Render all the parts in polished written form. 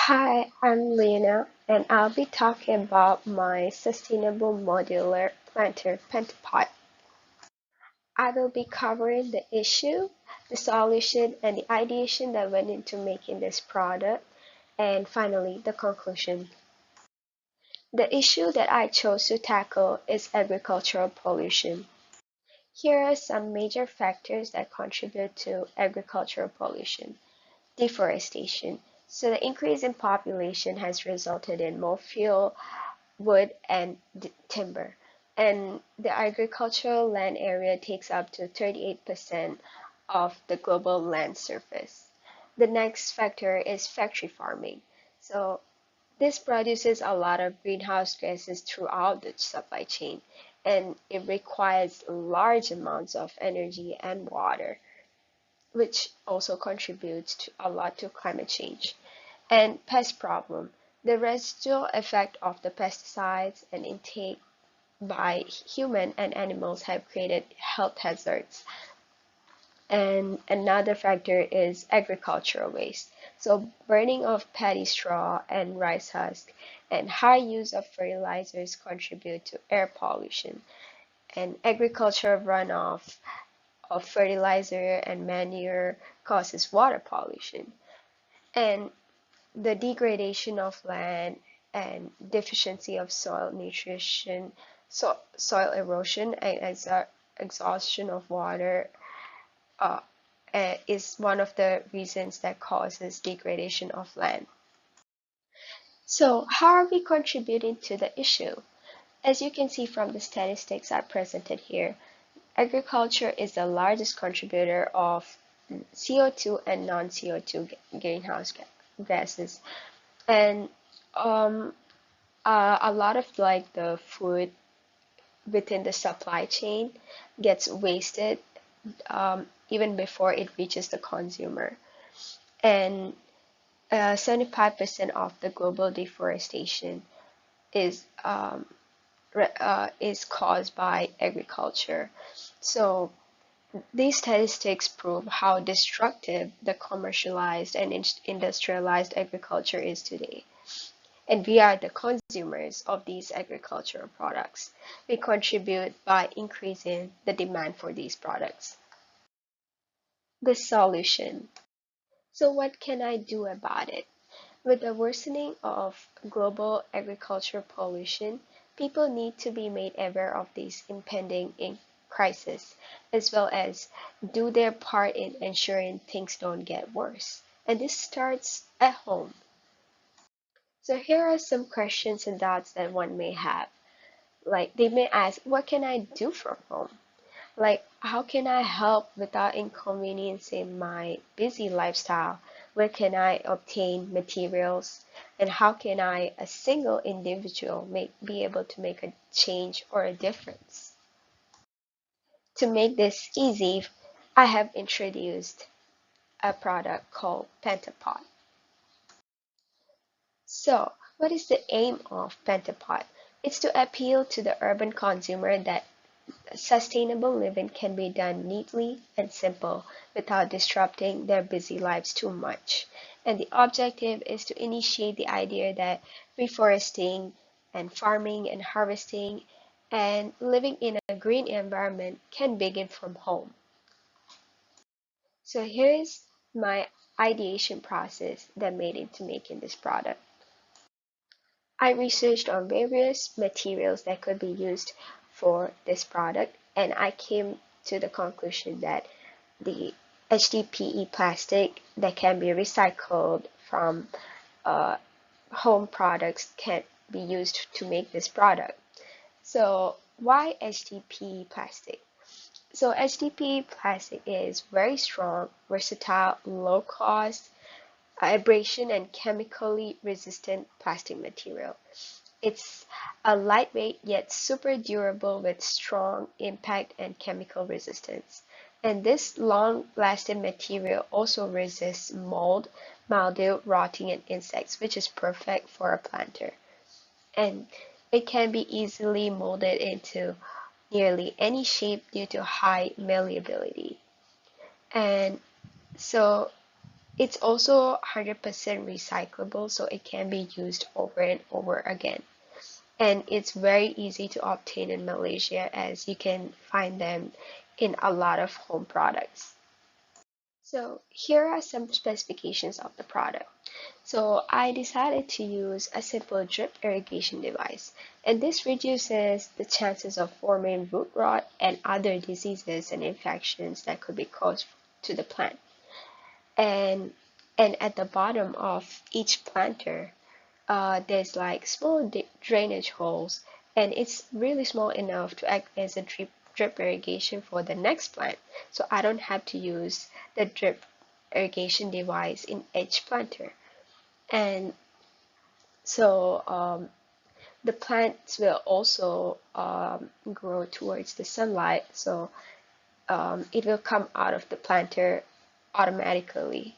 Hi, I'm Luyoona, and I'll be talking about my sustainable modular planter Pentapot. I will be covering the issue, the solution, and the ideation that went into making this product, and finally, the conclusion. The issue that I chose to tackle is agricultural pollution. Here are some major factors that contribute to agricultural pollution. Deforestation. So the increase in population has resulted in more fuel, wood, and timber. And the agricultural land area takes up to 38% of the global land surface. The next factor is factory farming. So this produces a lot of greenhouse gases throughout the supply chain, and it requires large amounts of energy and water, which also contributes a lot to climate change. And pest problem. The residual effect of the pesticides and intake by human and animals have created health hazards. And another factor is agricultural waste. So burning of paddy straw and rice husk and high use of fertilizers contribute to air pollution. And agricultural runoff of fertilizer and manure causes water pollution. And the degradation of land and deficiency of soil nutrition, soil erosion, and exhaustion of water uh, is one of the reasons that causes degradation of land. So, how are we contributing to the issue? As you can see from the statistics I presented here, agriculture is the largest contributor of CO2 and non-CO2 greenhouse gases, and um, a lot of like the food within the supply chain gets wasted even before it reaches the consumer. And 75% of the global deforestation is is caused by agriculture. So these statistics prove how destructive the commercialized and industrialized agriculture is today. And we are the consumers of these agricultural products. We contribute by increasing the demand for these products. The solution. So, what can I do about it? With the worsening of global agricultural pollution, people need to be made aware of this impending crisis, as well as do their part in ensuring things don't get worse. And this starts at home. So here are some questions and doubts that one may have. Like they may ask, what can I do from home? Like, how can I help without inconveniencing my busy lifestyle? Where can I obtain materials? And how can I, a single individual, be able to make a change or a difference? To make this easy, I have introduced a product called Pentapot. So, what is the aim of Pentapot? It's to appeal to the urban consumer that sustainable living can be done neatly and simple without disrupting their busy lives too much. And the objective is to initiate the idea that reforesting and farming and harvesting and living in a green environment can begin from home. So here's my ideation process that made into making this product. I researched on various materials that could be used for this product, and I came to the conclusion that the HDPE plastic that can be recycled from uh, home products can be used to make this product. So why HDPE plastic? So HDPE plastic is very strong, versatile, low cost, abrasion and chemically resistant plastic material. It's a lightweight yet super durable with strong impact and chemical resistance. And this long-lasting material also resists mold, mildew, rotting, and insects, which is perfect for a planter. And it can be easily molded into nearly any shape due to high malleability. And so It's also 100% recyclable, so it can be used over and over again. And it's very easy to obtain in Malaysia as you can find them in a lot of home products. So here are some specifications of the product. So I decided to use a simple drip irrigation device, and this reduces the chances of forming root rot and other diseases and infections that could be caused to the plant. And at the bottom of each planter, there's like small drainage holes, and it's really small enough to act as a drip irrigation for the next plant. So I don't have to use the drip irrigation device in each planter. And so the plants will also grow towards the sunlight, so it will come out of the planter automatically.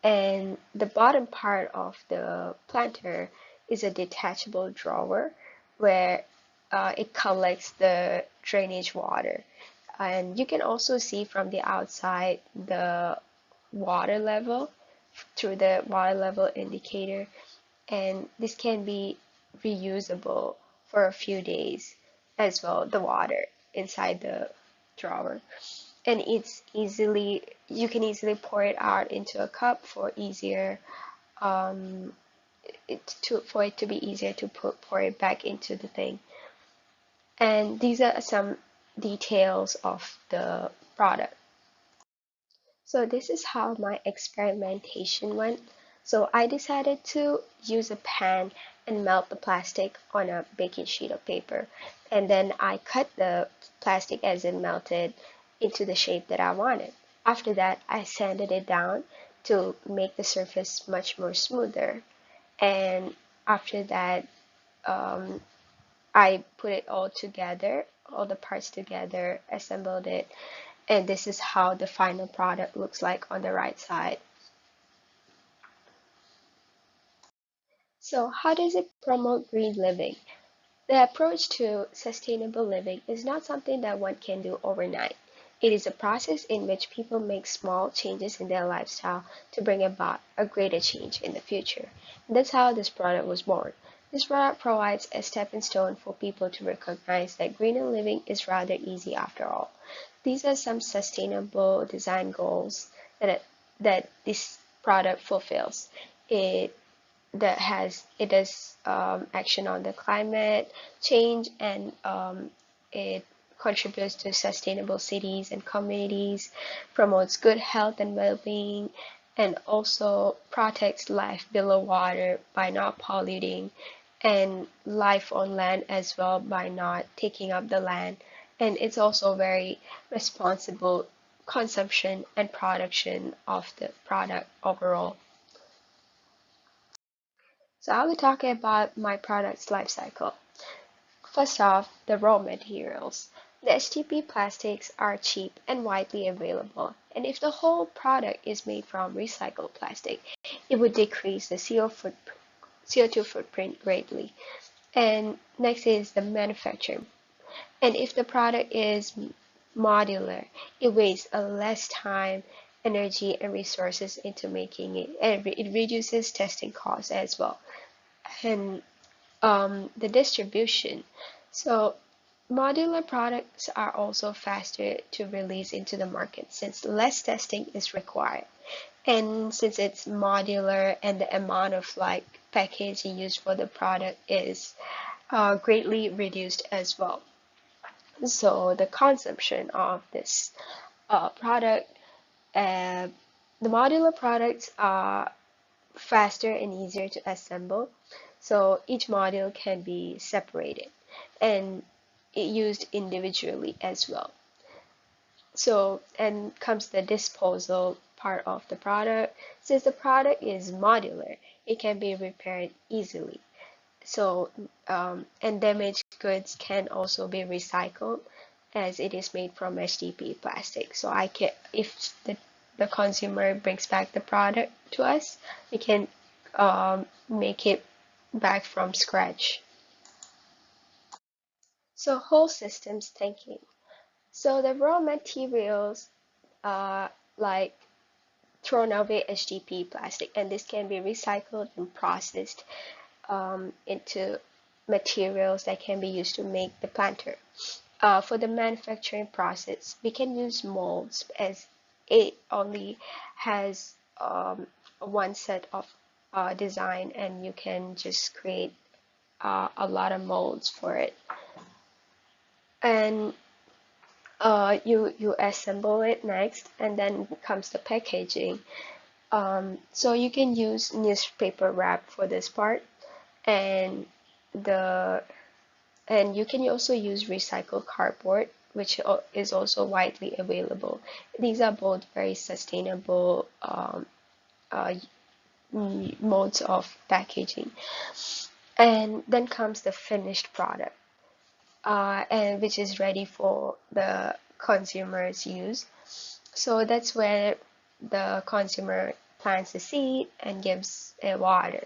And the bottom part of the planter is a detachable drawer where it collects the drainage water. And you can also see from the outside the water level through the water level indicator, and this can be reusable for a few days as well, the water inside the drawer. And it's easily, you can easily pour it out into a cup for easier um for it to be easier to pour it back into the thing. And these are some details of the product. So this is how my experimentation went. So I decided to use a pan and melt the plastic on a baking sheet of paper. And then I cut the plastic as it melted into the shape that I wanted. After that, I sanded it down to make the surface much more smoother. And after that, um, I put it all together, all the parts together, assembled it, and this is how the final product looks like on the right side. So how does it promote green living? The approach to sustainable living is not something that one can do overnight. It is a process in which people make small changes in their lifestyle to bring about a greater change in the future. And that's how this product was born. This product provides a stepping stone for people to recognize that greener living is rather easy after all. These are some sustainable design goals that this product fulfills. It it does action on the climate change, and it contributes to sustainable cities and communities, promotes good health and well-being, and also protects life below water by not polluting, and life on land as well by not taking up the land. And it's also very responsible consumption and production of the product overall. So I'll be talking about my product's life cycle. First off, the raw materials. The HTP plastics are cheap and widely available, and if the whole product is made from recycled plastic, it would decrease the CO2 footprint greatly. And next is the manufacturing. And if the product is modular, it wastes a less time, energy, and resources into making it, and it reduces testing costs as well. And the distribution. So modular products are also faster to release into the market since less testing is required. And since it's modular and the amount of like packaging used for the product is greatly reduced as well. So the consumption of this product, uh, the modular products are faster and easier to assemble. So each module can be separated and used individually as well. So, and comes the disposal part of the product. Since the product is modular, it can be repaired easily. So, and damaged goods can also be recycled as it is made from HDPE plastic. So I can, if the consumer brings back the product to us, we can make it back from scratch. So whole systems thinking. So the raw materials like thrown away HDP plastic, and this can be recycled and processed into materials that can be used to make the planter. For the manufacturing process, we can use molds as it only has one set of design, and you can just create a lot of molds for it. And you assemble it next, and then comes the packaging. So you can use newspaper wrap for this part, and the and you can also use recycled cardboard, which is also widely available. These are both very sustainable uh, modes of packaging. And then comes the finished product, and which is ready for the consumer's use. So that's where the consumer plants the seed and gives it water.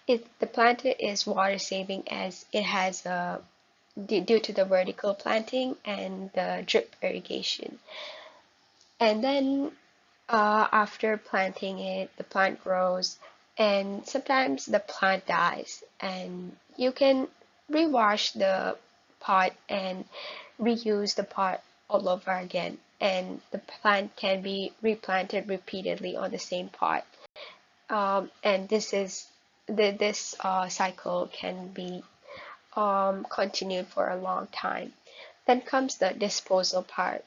The planter is water saving as it has a due to the vertical planting and the drip irrigation. And then after planting it, the plant grows, and sometimes the plant dies, and you can rewash the pot and reuse the pot all over again, and the plant can be replanted repeatedly on the same pot. And this cycle can be continued for a long time. Then comes the disposal part.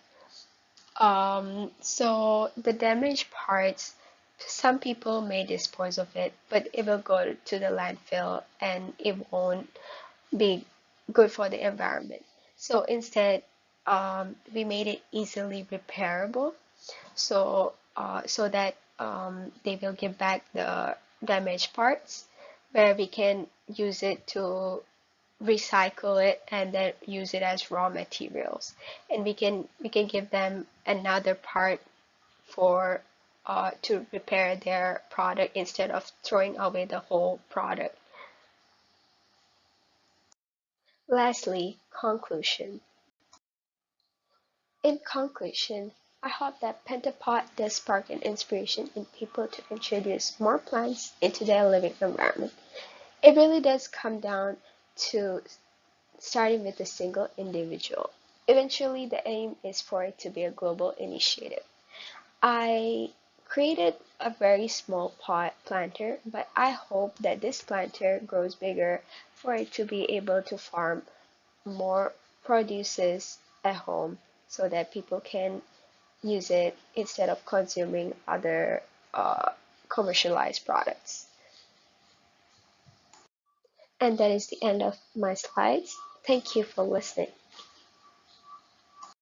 So the damaged parts, some people may dispose of it, but it will go to the landfill and it won't be good for the environment. So instead, we made it easily repairable, so that they will give back the damaged parts, where we can use it to recycle it and then use it as raw materials, and we can give them another part for to repair their product instead of throwing away the whole product. Lastly, conclusion. In conclusion, I hope that Pentapot does spark an inspiration in people to introduce more plants into their living environment. It really does come down to starting with a single individual. Eventually, the aim is for it to be a global initiative. I created a very small pot planter, but I hope that this planter grows bigger for it to be able to farm more produces at home, so that people can use it instead of consuming other commercialized products. And that is the end of my slides. Thank you for listening.